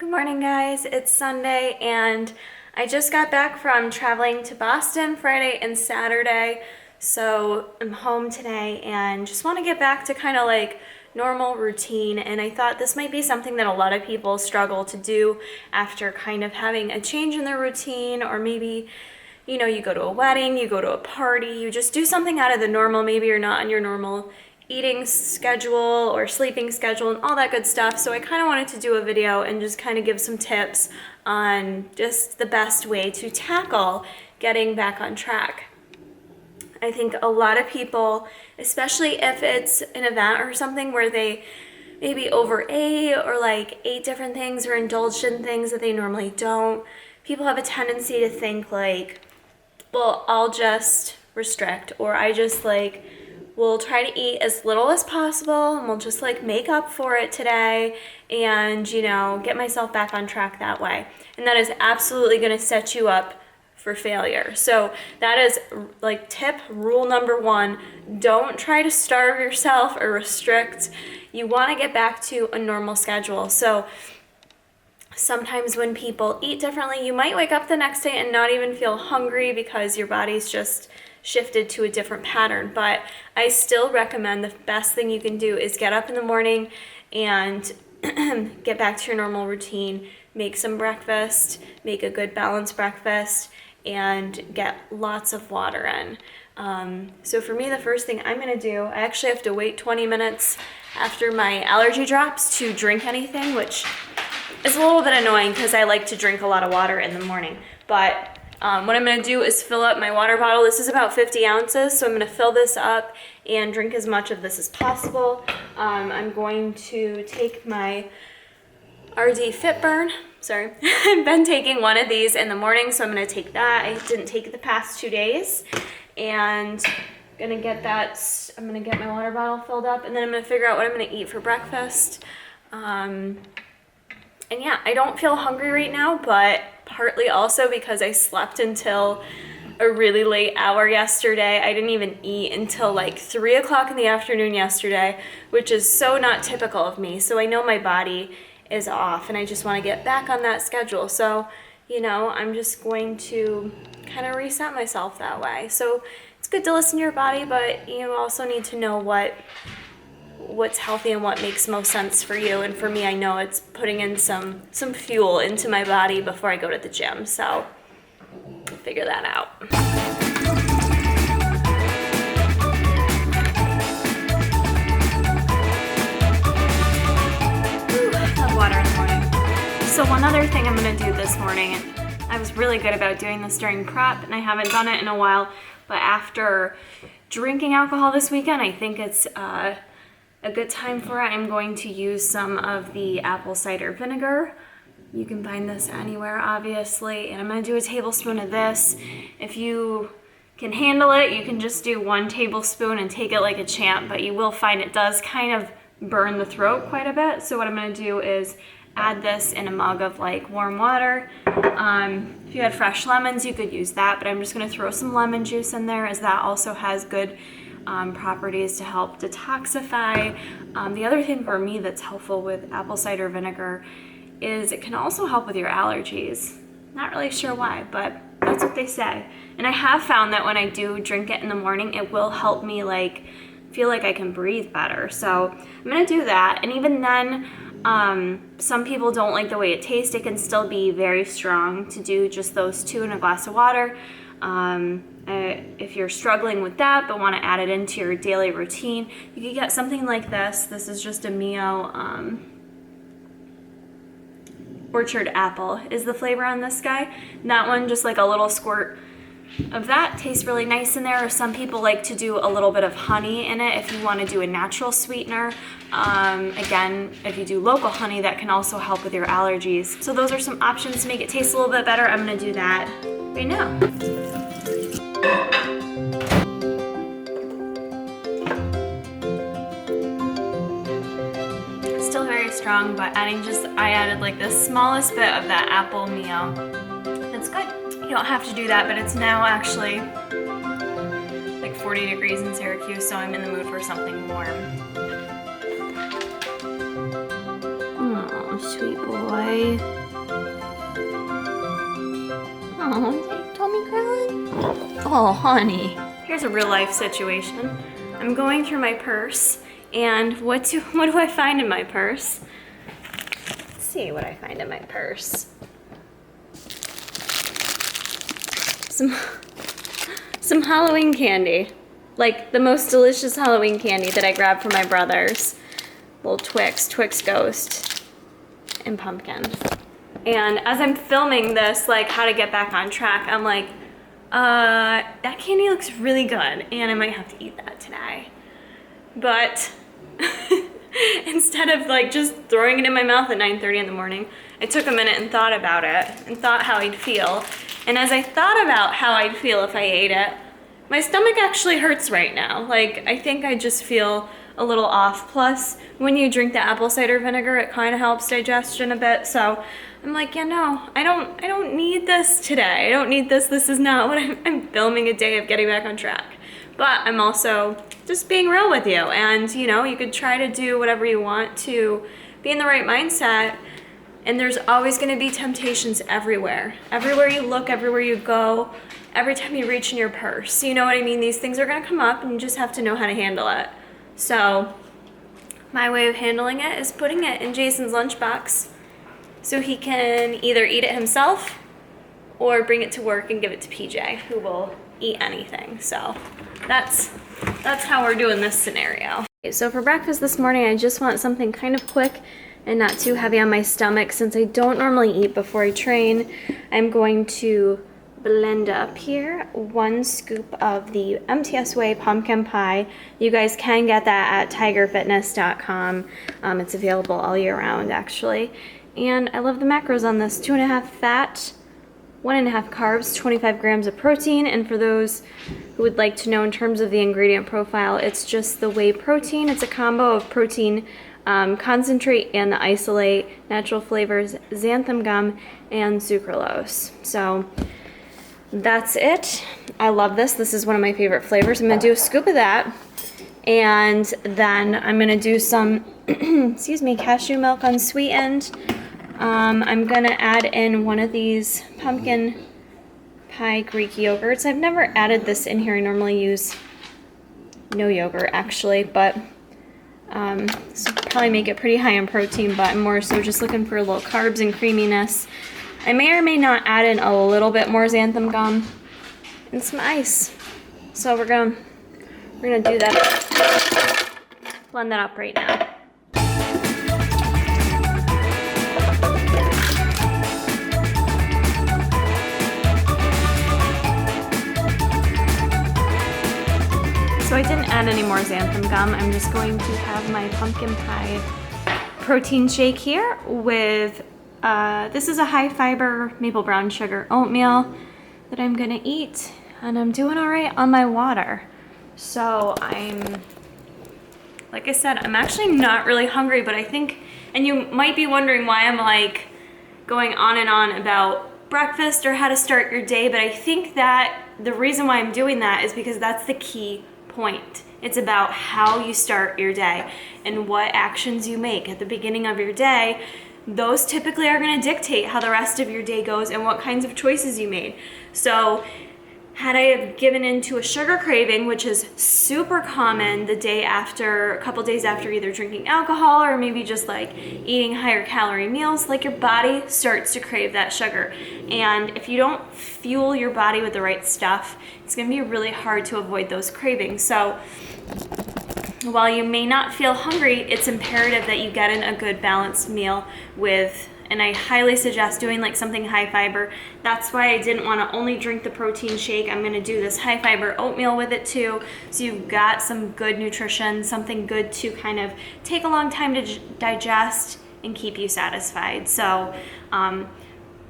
Good morning, guys. It's Sunday and I just got back from traveling to Boston Friday and Saturday. So I'm home today and just want to get back to kind of like normal routine. And I thought this might be something that a lot of people struggle to do after kind of having a change in their routine, or maybe you go to a wedding, you go to a party, you just do something out of the normal. Maybe you're not on your normal eating schedule or sleeping schedule and all that good stuff. So I kind of wanted to do a video and just kind of give some tips on just the best way to tackle getting back on track. I think a lot of people, especially if it's an event or something where they maybe overate or like ate different things or indulged in things that they normally don't, people have a tendency to think like, well, I'll just restrict, or I just we'll try to eat as little as possible and we'll just make up for it today and get myself back on track that way. And that is absolutely going to set you up for failure. So that is tip rule number one. Don't try to starve yourself or restrict. You want to get back to a normal schedule. So sometimes when people eat differently, you might wake up the next day and not even feel hungry because your body's just shifted to a different pattern. But I still recommend the best thing you can do is get up in the morning and get back to your normal routine. Make some breakfast, make a good balanced breakfast, and get lots of water in. So for me, the first thing I'm gonna do, I actually have to wait 20 minutes after my allergy drops to drink anything, which is a little bit annoying because I like to drink a lot of water in the morning. But what I'm gonna do is fill up my water bottle. This is about 50 ounces, so I'm gonna fill this up and drink as much of this as possible. I'm going to take my RD FitBurn. Sorry, I've been taking one of these in the morning, so I'm gonna take that. I didn't take it the past 2 days, and I'm gonna get my water bottle filled up, and then I'm gonna figure out what I'm gonna eat for breakfast. And yeah, I don't feel hungry right now, but partly also because I slept until a really late hour yesterday. I didn't even eat until 3 o'clock in the afternoon yesterday, which is so not typical of me. So I know my body is off and I just want to get back on that schedule. So, I'm just going to kind of reset myself that way. So it's good to listen to your body, but you also need to know what's healthy and what makes most sense for you. And for me, I know it's putting in some fuel into my body before I go to the gym. So I'll figure that out. Love water in the morning. So one other thing I'm gonna do this morning, and I was really good about doing this during prep and I haven't done it in a while, but after drinking alcohol this weekend, I think it's a good time for it. I'm going to use some of the apple cider vinegar. You can find this anywhere, obviously, and I'm gonna do a tablespoon of this. If you can handle it, you can just do 1 tablespoon and take it like a champ, but you will find it does kind of burn the throat quite a bit. So what I'm gonna do is add this in a mug of warm water. If you had fresh lemons, you could use that, but I'm just gonna throw some lemon juice in there, as that also has good properties to help detoxify. The other thing for me that's helpful with apple cider vinegar is it can also help with your allergies. Not really sure why, but that's what they say. And I have found that when I do drink it in the morning, it will help me feel like I can breathe better. So I'm gonna do that. And even then, some people don't like the way it tastes. It can still be very strong to do just those 2 in a glass of water. If you're struggling with that but want to add it into your daily routine, you could get something like this. This is just a Mio Orchard Apple is the flavor on this guy. And that one, just a little squirt of that, tastes really nice in there. Or some people like to do a little bit of honey in it if you want to do a natural sweetener. Again, if you do local honey, that can also help with your allergies. So those are some options to make it taste a little bit better. I'm going to do that right now. Still very strong, but I added the smallest bit of that apple Mio. That's good. You don't have to do that, but it's now actually 40 degrees in Syracuse, so I'm in the mood for something warm. sweet boy. Oh, tummy growling? Oh, honey. Here's a real life situation. I'm going through my purse, and what do I find in my purse? Let's see what I find in my purse. Some Halloween candy. Like the most delicious Halloween candy that I grabbed from my brothers. Little Twix Ghost, and pumpkin. And as I'm filming this, like how to get back on track, I'm like, that candy looks really good, and I might have to eat that today. But instead of like just throwing it in my mouth at 9:30 in the morning, I took a minute and thought about it and thought how I'd feel. And as I thought about how I'd feel if I ate it, my stomach actually hurts right now. Like, I think I just feel a little off. Plus, when you drink the apple cider vinegar, it kind of helps digestion a bit. So I'm like, yeah, no, I don't need this today. I don't need this. This is not what I'm filming a day of getting back on track. But I'm also just being real with you. And, you know, you could try to do whatever you want to be in the right mindset. And there's always going to be temptations everywhere. Everywhere you look, everywhere you go, every time you reach in your purse. You know what I mean? These things are going to come up, and you just have to know how to handle it. So my way of handling it is putting it in Jason's lunchbox so he can either eat it himself or bring it to work and give it to PJ, who will eat anything. So that's how we're doing this scenario. Okay, so for breakfast this morning, I just want something kind of quick and not too heavy on my stomach. Since I don't normally eat before I train, I'm going to blend up here 1 scoop of the MTS Way pumpkin pie. You guys can get that at tigerfitness.com. It's available all year round, actually. And I love the macros on this. 2.5 fat, 1.5 carbs, 25 grams of protein. And for those who would like to know in terms of the ingredient profile, it's just the whey protein. It's a combo of protein concentrate and the isolate, natural flavors, xanthan gum, and sucralose. So that's it. I love this. This is one of my favorite flavors. I'm gonna do a scoop of that, and then I'm gonna do some, excuse me, cashew milk unsweetened. I'm gonna add in one of these pumpkin pie Greek yogurts. I've never added this in here. I normally use no yogurt actually, but this will probably make it pretty high in protein, but I'm more so just looking for a little carbs and creaminess. I may or may not add in a little bit more xanthan gum and some ice. So we're gonna do that. Blend that up right now. So I didn't add any more xanthan gum. I'm just going to have my pumpkin pie protein shake here with this is a high fiber maple brown sugar oatmeal that I'm gonna eat, and I'm doing all right on my water. So like I said, I'm actually not really hungry, but I think, and you might be wondering why I'm like going on and on about breakfast or how to start your day, but I think that the reason why I'm doing that is because that's the key point. It's about how you start your day and what actions you make at the beginning of your day. Those typically are going to dictate how the rest of your day goes and what kinds of choices you made. So had I have given into a sugar craving, which is super common the day after, a couple days after either drinking alcohol or maybe just like eating higher calorie meals, like your body starts to crave that sugar. And if you don't fuel your body with the right stuff, it's going to be really hard to avoid those cravings. So while you may not feel hungry, it's imperative that you get in a good balanced meal with, and I highly suggest doing like something high fiber. That's why I didn't want to only drink the protein shake. I'm going to do this high fiber oatmeal with it too. So you've got some good nutrition, something good to kind of take a long time to digest and keep you satisfied. So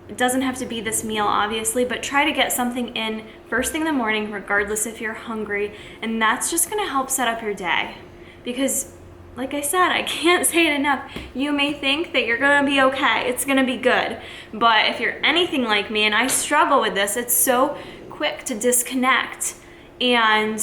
it doesn't have to be this meal, obviously, but try to get something in first thing in the morning, regardless if you're hungry. And that's just going to help set up your day. Because, like I said, I can't say it enough. You may think that you're going to be okay. It's going to be good. But if you're anything like me, and I struggle with this, it's so quick to disconnect and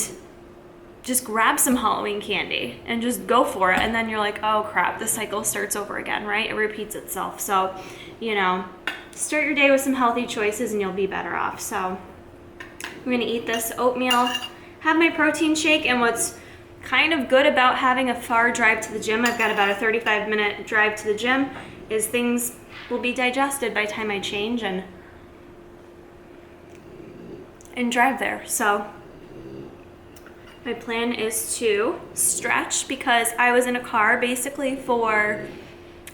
just grab some Halloween candy and just go for it. And then you're like, oh crap, the cycle starts over again, right? It repeats itself. So, you know, start your day with some healthy choices and you'll be better off. So I'm gonna eat this oatmeal, have my protein shake, and what's kind of good about having a far drive to the gym, I've got about a 35-minute drive to the gym, is things will be digested by the time I change and drive there. So my plan is to stretch because I was in a car basically for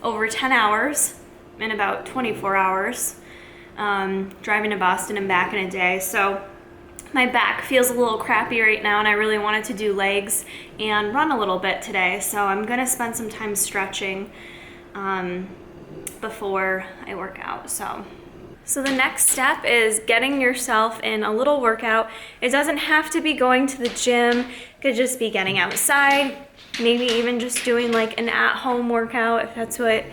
over 10 hours in about 24 hours, driving to Boston and back in a day. So my back feels a little crappy right now and I really wanted to do legs and run a little bit today. So I'm gonna spend some time stretching before I work out. So the next step is getting yourself in a little workout. It doesn't have to be going to the gym. It could just be getting outside, maybe even just doing like an at-home workout if that's what,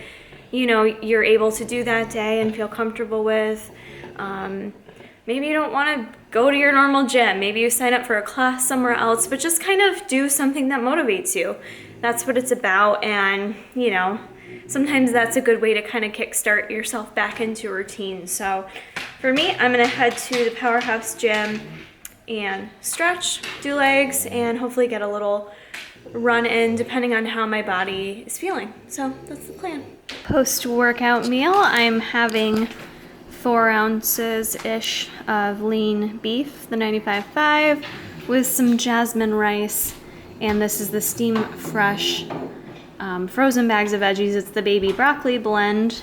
you know, you're able to do that day and feel comfortable with. Maybe you don't want to go to your normal gym. Maybe you sign up for a class somewhere else, but just kind of do something that motivates you. That's what it's about. And, you know, sometimes that's a good way to kind of kickstart yourself back into a routine. So for me, I'm gonna head to the Powerhouse Gym and stretch, do legs, and hopefully get a little run in depending on how my body is feeling. So that's the plan. Post-workout meal, I'm having 4 ounces-ish of lean beef, the 95.5, with some jasmine rice, and this is the Steam Fresh frozen bags of veggies. It's the baby broccoli blend,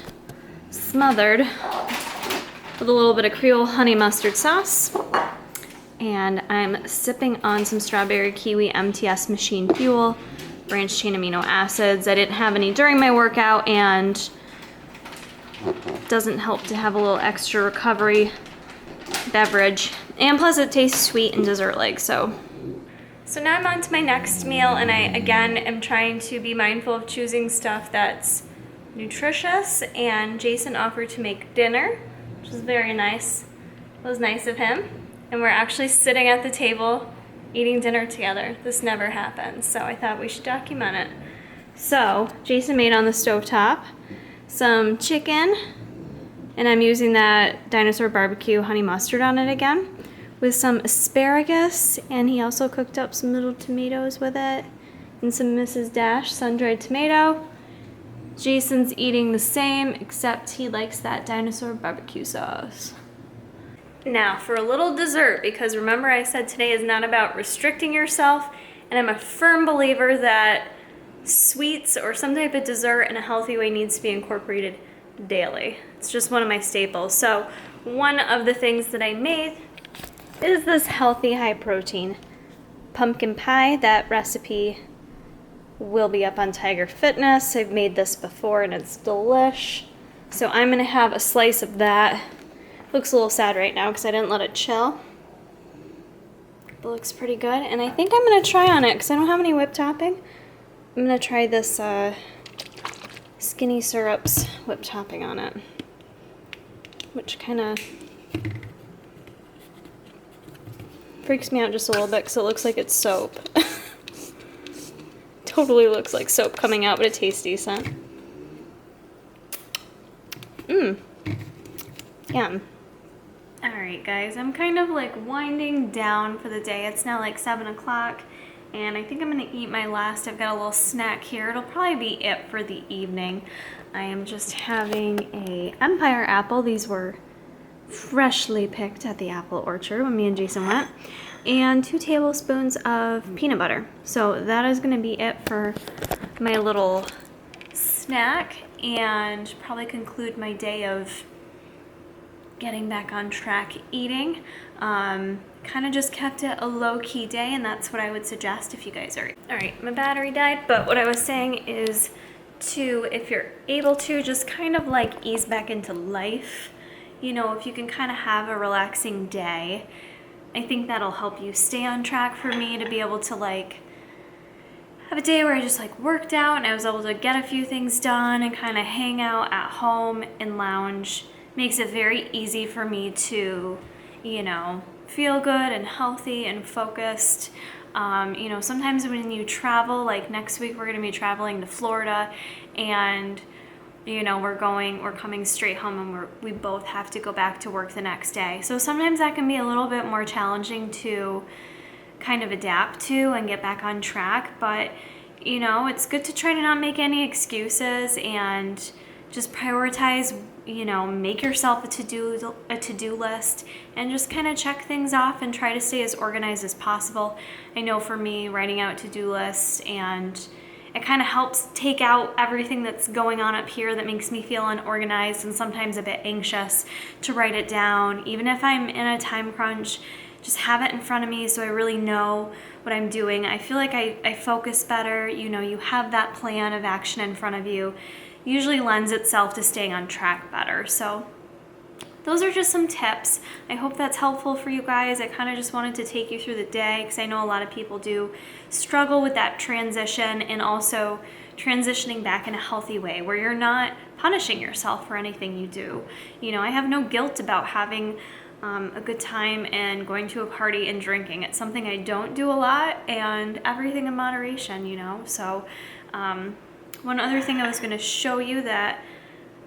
smothered with a little bit of Creole honey mustard sauce. And I'm sipping on some strawberry kiwi MTS machine fuel, branched chain amino acids. I didn't have any during my workout, and doesn't help to have a little extra recovery beverage. And plus it tastes sweet and dessert-like, so now I'm on to my next meal, and I, again, am trying to be mindful of choosing stuff that's nutritious, and Jason offered to make dinner, which was very nice. It was nice of him. And we're actually sitting at the table eating dinner together. This never happens, so I thought we should document it. So, Jason made on the stovetop some chicken, and I'm using that Dinosaur Barbecue honey mustard on it again, with some asparagus, and he also cooked up some little tomatoes with it, and some Mrs. Dash sun-dried tomato. Jason's eating the same, except he likes that Dinosaur Barbecue sauce. Now for a little dessert, because remember I said today is not about restricting yourself, and I'm a firm believer that sweets or some type of dessert in a healthy way needs to be incorporated daily. It's just one of my staples. So one of the things that I made is this healthy high protein pumpkin pie. That recipe will be up on Tiger Fitness. I've made this before and it's delish. So I'm gonna have a slice of that. Looks a little sad right now because I didn't let it chill. But it looks pretty good. And I think I'm gonna try on it because I don't have any whipped topping. I'm gonna try this Skinny Syrups whipped topping on it, which kind of freaks me out just a little bit because it looks like it's soap. Totally looks like soap coming out, but it tastes decent. Yum. Alright guys, I'm kind of like winding down for the day. It's now like 7 o'clock, and I think I'm gonna eat my last. I've got a little snack here. It'll probably be it for the evening. I am just having a Empire apple. These were freshly picked at the apple orchard when me and Jason went, and 2 tablespoons of peanut butter. So that is going to be it for my little snack, and probably conclude my day of getting back on track eating. Kind of just kept it a low-key day, and that's what I would suggest if you guys are. Alright, my battery died, but what I was saying is to, if you're able to, just kind of like ease back into life. You know, if you can kind of have a relaxing day, I think that'll help you stay on track. For me to be able to like have a day where I just like worked out and I was able to get a few things done and kind of hang out at home and lounge, makes it very easy for me to, you know, feel good and healthy and focused. You know, sometimes when you travel, like next week we're gonna be traveling to Florida, and you know, we're coming straight home, and we both have to go back to work the next day. So sometimes that can be a little bit more challenging to kind of adapt to and get back on track. But, you know, it's good to try to not make any excuses and just prioritize, you know, make yourself a to-do list and just kind of check things off and try to stay as organized as possible. I know for me, writing out to-do lists, and it kind of helps take out everything that's going on up here that makes me feel unorganized and sometimes a bit anxious to write it down. Even if I'm in a time crunch, just have it in front of me so I really know what I'm doing. I feel like I focus better. You know, you have that plan of action in front of you. Usually lends itself to staying on track better. So those are just some tips. I hope that's helpful for you guys. I kind of just wanted to take you through the day because I know a lot of people do struggle with that transition, and also transitioning back in a healthy way where you're not punishing yourself for anything you do. You know, I have no guilt about having a good time and going to a party and drinking. It's something I don't do a lot, and everything in moderation, you know. So one other thing I was going to show you that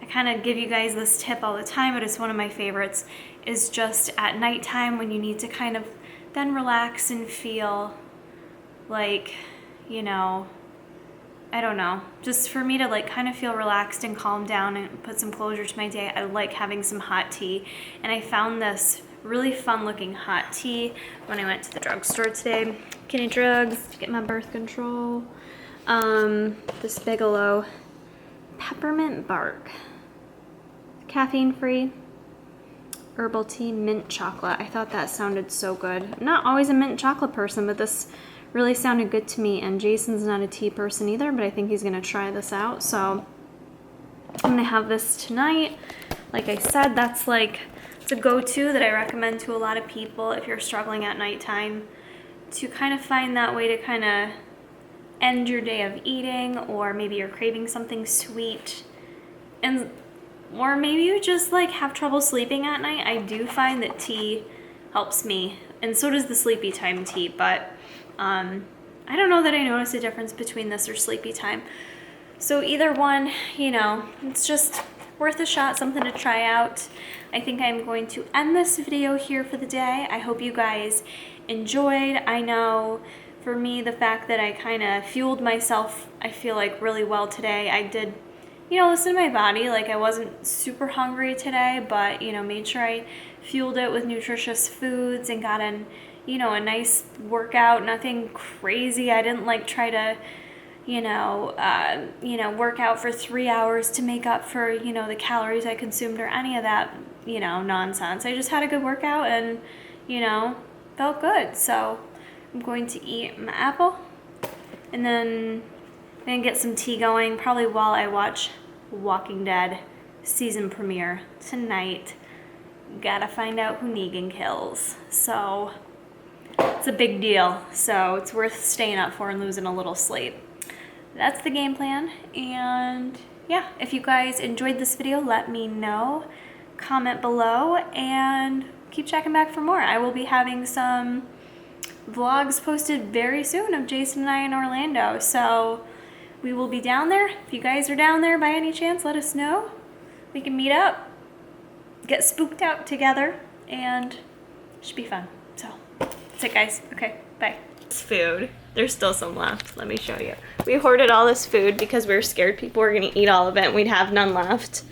I kind of give you guys this tip all the time, but it's one of my favorites, is just at nighttime when you need to kind of then relax and feel like, you know, I don't know, just for me to like kind of feel relaxed and calm down and put some closure to my day, I like having some hot tea. And I found this really fun looking hot tea when I went to the drugstore today. Kenny Drugs to get my birth control. This Bigelow peppermint bark, caffeine free herbal tea, mint chocolate. I thought that sounded so good. I'm not always a mint chocolate person, but this really sounded good to me. And Jason's not a tea person either, but I think he's gonna try this out. So I'm gonna have this tonight. Like I said, that's like, it's a go-to that I recommend to a lot of people if you're struggling at nighttime, to kind of find that way to kind of end your day of eating, or maybe you're craving something sweet, or maybe you just like have trouble sleeping at night. I do find that tea helps me, and so does the sleepy time tea, but I don't know that I notice a difference between this or sleepy time. So either one, you know, it's just worth a shot, something to try out. I think I'm going to end this video here for the day. I hope you guys enjoyed. I know for me, the fact that I kind of fueled myself, I feel like really well today. I did, you know, listen to my body. Like I wasn't super hungry today, but, you know, made sure I fueled it with nutritious foods and got in, you know, a nice workout, nothing crazy. I didn't like try to, you know, work out for 3 hours to make up for, you know, the calories I consumed or any of that, you know, nonsense. I just had a good workout and, you know, felt good. So I'm going to eat my apple, and then I'm gonna get some tea going, probably while I watch Walking Dead season premiere tonight. Gotta find out who Negan kills. So it's a big deal. So it's worth staying up for and losing a little sleep. That's the game plan. And yeah, if you guys enjoyed this video, let me know. Comment below and keep checking back for more. I will be having some vlogs posted very soon of Jason and I in Orlando, so we will be down there. If you guys are down there by any chance, let us know. We can meet up, get spooked out together, and it should be fun. So that's it, guys. Okay, bye. This food, there's still some left. Let me show you. We hoarded all this food because we were scared people were gonna eat all of it and we'd have none left.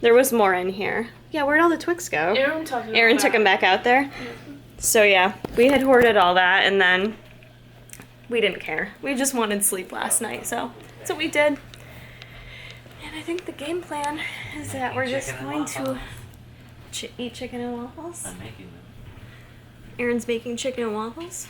There was more in here. Yeah, where'd all the Twix go? Aaron took them back out there. Mm-hmm. So yeah, we had hoarded all that, and then we didn't care. We just wanted sleep last night, so that's what we did. And I think the game plan is that we're just going to eat chicken and waffles. I'm making them. Aaron's making chicken and waffles.